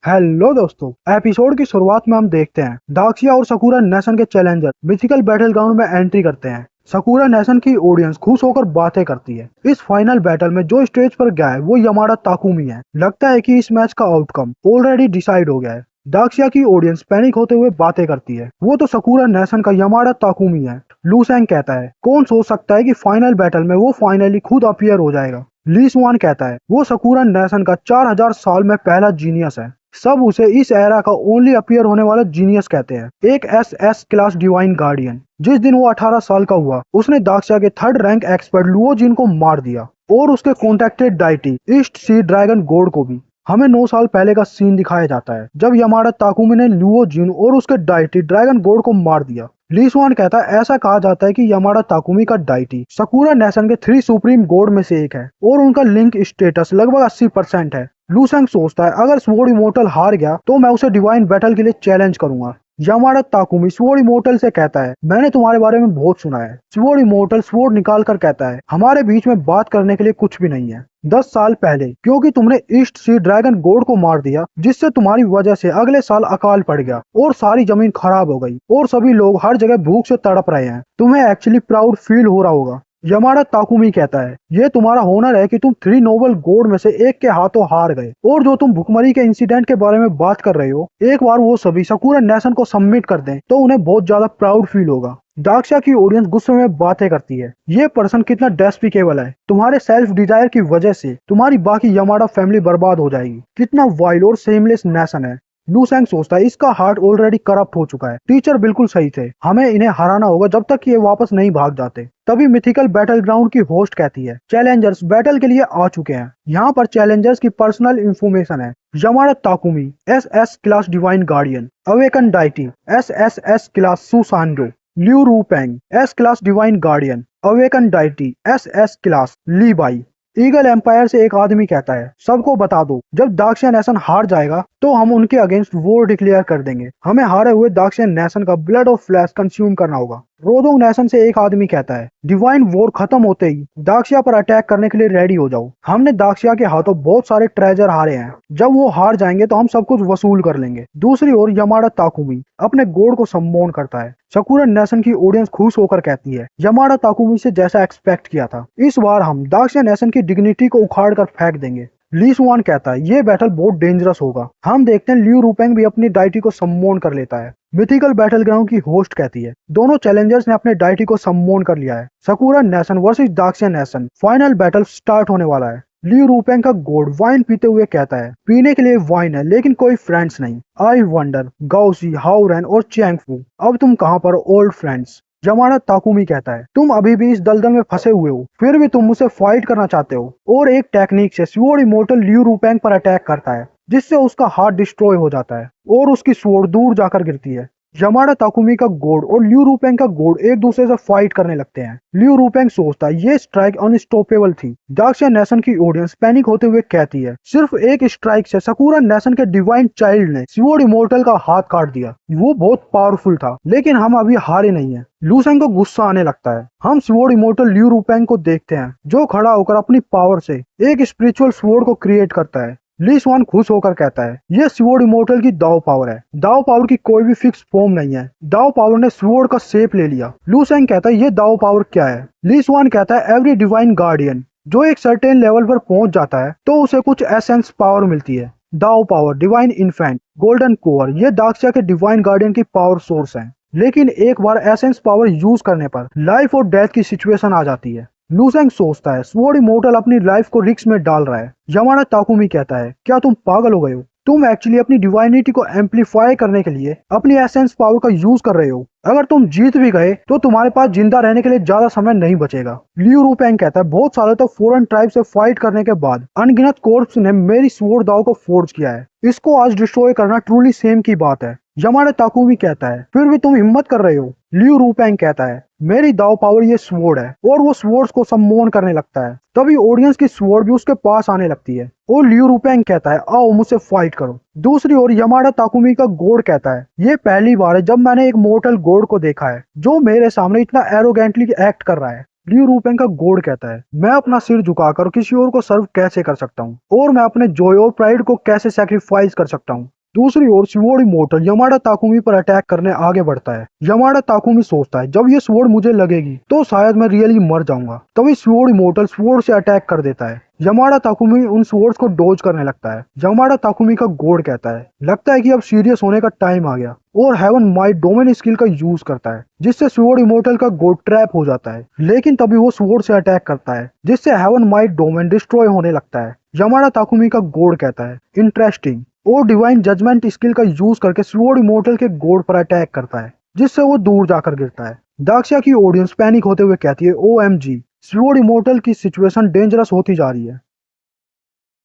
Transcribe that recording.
Hello दोस्तों, episode की शुरुआत में हम देखते हैं दाक्सिया और सकूरा नेशन के चैलेंजर मिथिकल बैटल ग्राउंड में एंट्री करते हैं। सकूरा नेशन की ऑडियंस खुश होकर बातें करती है। इस फाइनल बैटल में जो स्टेज पर गया है वो यमाडा ताकुमी है। लगता है कि इस मैच का आउटकम ऑलरेडी डिसाइड हो गया है। दाक्सिया की ऑडियंस पैनिक होते हुए बातें करती है। वो तो सकूरा नेशन का यमाडा ताकुमी है। लूसेंग कहता है, कौन सोच सकता है कि फाइनल बैटल में वो फाइनली खुद अपीयर हो जाएगा। ली सुआन कहता है, वो सकूरा नेशन का 4000 साल में पहला जीनियस है। सब उसे इस एरा का ओनली अपीयर होने वाला जीनियस कहते हैं। एक एस क्लास डिवाइन गार्डियन। जिस दिन वो 18 साल का हुआ उसने दाक्सिया के थर्ड रैंक एक्सपर्ट लुओजिन को मार दिया और उसके contacted deity east sea dragon God को भी। हमें 9 साल पहले का सीन दिखाया जाता है जब यमाडा ताकुमी ने लुओजिन और उसके डाइटी ड्रैगन गॉड को मार दिया। ली स्वान कहता है, ऐसा कहा जाता है कि यमाडा ताकुमी का डाइटी सकूरा नेशन के 3 सुप्रीम गॉड में से एक है और उनका लिंक स्टेटस लगभग 80% है। लूसेंग सोचता है, अगर स्वॉर्ड इमोर्टल हार गया तो मैं उसे डिवाइन बैटल के लिए चैलेंज करूंगा। यमाडा ताकुमी स्वॉर्ड इमोर्टल से कहता है, मैंने तुम्हारे बारे में बहुत सुना है। स्वॉर्ड इमोर्टल स्वॉर्ड निकाल कर कहता है, हमारे बीच में बात करने के लिए कुछ भी नहीं है। 10 साल पहले क्योंकि तुमने ईस्ट सी ड्रैगन गॉड को मार दिया, जिससे तुम्हारी वजह से अगले साल अकाल पड़ गया और सारी जमीन खराब हो गई और सभी लोग हर जगह भूख से तड़प रहे हैं। तुम्हें एक्चुअली प्राउड फील हो रहा होगा। यमाडा ताकुमी कहता है, ये तुम्हारा होनर है कि तुम 3 नोबल गॉड में से एक के हाथों हार गए और जो तुम भुखमरी के इंसिडेंट के बारे में बात कर रहे हो, एक बार वो सभी सकूरा नेशन को सबमिट कर दें तो उन्हें बहुत ज्यादा प्राउड फील होगा। दाक्सिया की ऑडियंस गुस्से में बातें करती है, ये पर्सन कितना डेस्पिकेबल है। तुम्हारे सेल्फ डिजायर की वजह से तुम्हारी बाकी यमाडा फैमिली बर्बाद हो जाएगी। कितना वाइल्ड और सेमलेस नेशन है। लूसेंग सोचता है, इसका हार्ट ऑलरेडी करप्ट हो चुका है। टीचर बिल्कुल सही थे, हमें इन्हें हराना होगा जब तक कि ये वापस नहीं भाग जाते। तभी मिथिकल बैटल ग्राउंड की होस्ट कहती है, चैलेंजर्स बैटल के लिए आ चुके हैं। यहाँ पर चैलेंजर्स की पर्सनल इंफॉर्मेशन है। Yamada Takumi S class divine guardian, awaken deity S class सुसांडो, Liu Rupeng S class divine guardian, awaken deity S class Li Bai. Eagle empire से एक आदमी कहता है, सबको बता दो, जब दाक्सिया नेशन हार जाएगा तो हम उनके अगेंस्ट वॉर डिक्लेयर कर देंगे। हमें हारे हुए दाक्सिया नेशन का ब्लड और फ्लैश कंज्यूम करना होगा। रोदोंग नेशन से एक आदमी कहता है, डिवाइन वॉर खत्म होते ही दाक्सिया पर अटैक करने के लिए रेडी हो जाओ। हमने दाक्सिया के हाथों बहुत सारे ट्रेजर हारे हैं, जब वो हार जाएंगे तो हम सब कुछ वसूल कर लेंगे। दूसरी ओर यमाडा ताकुमी अपने गॉड को सम्मोन करता है। सकूरा नेशन की ऑडियंस खुश होकर कहती है, यमाडा ताकुमी से जैसा एक्सपेक्ट किया था, इस बार हम दाक्सिया नेशन की डिग्निटी को उखाड़ कर फेंक देंगे। ली सुआन कहता है, ये बैटल बहुत डेंजरस होगा। हम देखते हैं लिu रूपेंग भी अपनी डाइटी को सम्मोन कर लेता है। मिथिकल बैटल ग्राउंड की होस्ट कहती है, दोनों चैलेंजर्स ने अपने डाइटी को सम्मोन कर लिया है। Sakura nation versus Daxia nation final battle start होने वाला है। लिu रूपेंग का गॉड वाइन पीते हुए कहता है, पीने के लिए वाइन है लेकिन कोई फ्रेंड्स नहीं। आई वंडर गाओसी, हाउरेन और चैंगफू, अब तुम कहाँ पर ओल्ड फ्रेंड्स। यमाडा ताकुमी कहता है, तुम अभी भी इस दलदल में फंसे हुए हो, फिर भी तुम मुझसे फाइट करना चाहते हो। और एक टेक्निक से स्वॉर्ड इमोर्टल लिu रूपेंग पर अटैक करता है, जिससे उसका हार्ट डिस्ट्रॉय हो जाता है और उसकी स्वॉर्ड दूर जाकर गिरती है। यमाडा ताकुमी का गॉड और लिu रूपेंग का गॉड एक दूसरे से फाइट करने लगते हैं। लिu रूपेंग सोचता है, ये स्ट्राइक अनस्टॉपेबल थी। दाक्सिया नेशन की ऑडियंस पैनिक होते हुए कहती है, सिर्फ एक स्ट्राइक से सकूरा नेशन के डिवाइन चाइल्ड ने स्वॉर्ड इमोर्टल का हाथ काट दिया। वो बहुत पावरफुल था, लेकिन हम अभी हारे नहीं है। लूसेंग को गुस्सा आने लगता है। हम स्वॉर्ड इमोर्टल लिu रूपेंग को देखते हैं, जो खड़ा होकर अपनी पावर से एक स्पिरिचुअल स्वॉर्ड को क्रिएट करता है। ली स्वान खुश होकर कहता है, ये स्वॉर्ड इमोर्टल की दाव पावर है। दाव पावर की कोई भी फिक्स फॉर्म नहीं है। दाव पावर ने स्वॉर्ड का शेप ले लिया। लूसेंग कहता है, ये दाव पावर क्या है। ली स्वान कहता है, एवरी डिवाइन गार्डियन जो एक सर्टेन लेवल पर पहुंच जाता है तो उसे कुछ एसेंस पावर मिलती है। दाव power, divine infant, golden core, ये दाक्सिया के डिवाइन गार्डियन की पावर सोर्स है। लेकिन एक बार एसेंस पावर यूज करने पर लाइफ और डेथ की सिचुएशन आ जाती है। लूसेंग सोचता है, स्वॉर्ड इमोर्टल अपनी लाइफ को रिस्क में डाल रहा है। यमाडा ताकुमी कहता है, क्या तुम पागल हो गए हो। तुम एक्चुअली अपनी डिवाइनिटी को एम्पलीफाई करने के लिए अपनी एसेंस पावर का यूज कर रहे हो। अगर तुम जीत भी गए तो तुम्हारे पास जिंदा रहने के लिए ज्यादा समय नहीं बचेगा। लिu रूपेंग कहता है, बहुत सालों तक फॉरेन ट्राइब से फाइट करने के बाद अनगिनत कोर्प्स ने मेरी स्वॉर्ड दाव को फोर्ज किया है। इसको आज डिस्ट्रॉय करना ट्रूली सेम की बात है। यमाडा ताकुमी कहता है, फिर भी तुम हिम्मत कर रहे हो। लिu रूपेंग कहता है, मेरी दाव पावर ये स्वॉर्ड है, और वो स्वॉर्ड्स को सम्मोन करने लगता है। तभी ऑडियंस की स्वॉर्ड भी उसके पास आने लगती है और लिu रूपेंग कहता है, आओ मुझसे फाइट करो। दूसरी ओर यमाडा ताकुमी का गॉड कहता है, ये पहली बार है जब मैंने एक मोर्टल गॉड को देखा है जो मेरे सामने इतना एरोगेंटली एक्ट कर रहा है। लिu रूपेंग का गॉड कहता है, मैं अपना सिर झुकाकर किसी और को सर्व कैसे कर सकता हूँ, और मैं अपने जॉय और प्राइड को कैसे सैक्रिफाइस कर सकता हूँ। दूसरी ओर स्वॉर्ड इमोर्टल यमाडा ताकुमी पर अटैक करने आगे बढ़ता है। यमाडा ताकुमी सोचता है जब ये स्वॉर्ड मुझे लगेगी तो शायद मैं रियली मर जाऊंगा। तभी स्वॉर्ड इमोर्टल स्वॉर्ड से अटैक कर देता है। यमाडा ताकुमी उन स्वॉर्ड्स को डोज करने लगता है। यमाडा ताकुमी का गॉड कहता है लगता है कि अब सीरियस होने का टाइम आ गया और हेवन माइट डोमेन स्किल का यूज करता है जिससे स्वॉर्ड इमोर्टल का गॉड ट्रैप हो जाता है। लेकिन तभी वो स्वॉर्ड से अटैक करता है जिससे हेवन माइट डोमेन डिस्ट्रॉय होने लगता है। यमाडा ताकुमी का गॉड कहता है इंटरेस्टिंग और डिवाइन जजमेंट स्किल का यूज करके स्वॉर्ड इमोर्टल के गॉड पर अटैक करता है जिससे वो दूर जाकर गिरता है। दाक्सिया की ऑडियंस पैनिक होते हुए कहती है OMG स्वॉर्ड इमोर्टल की सिचुएशन डेंजरस होती जा रही है।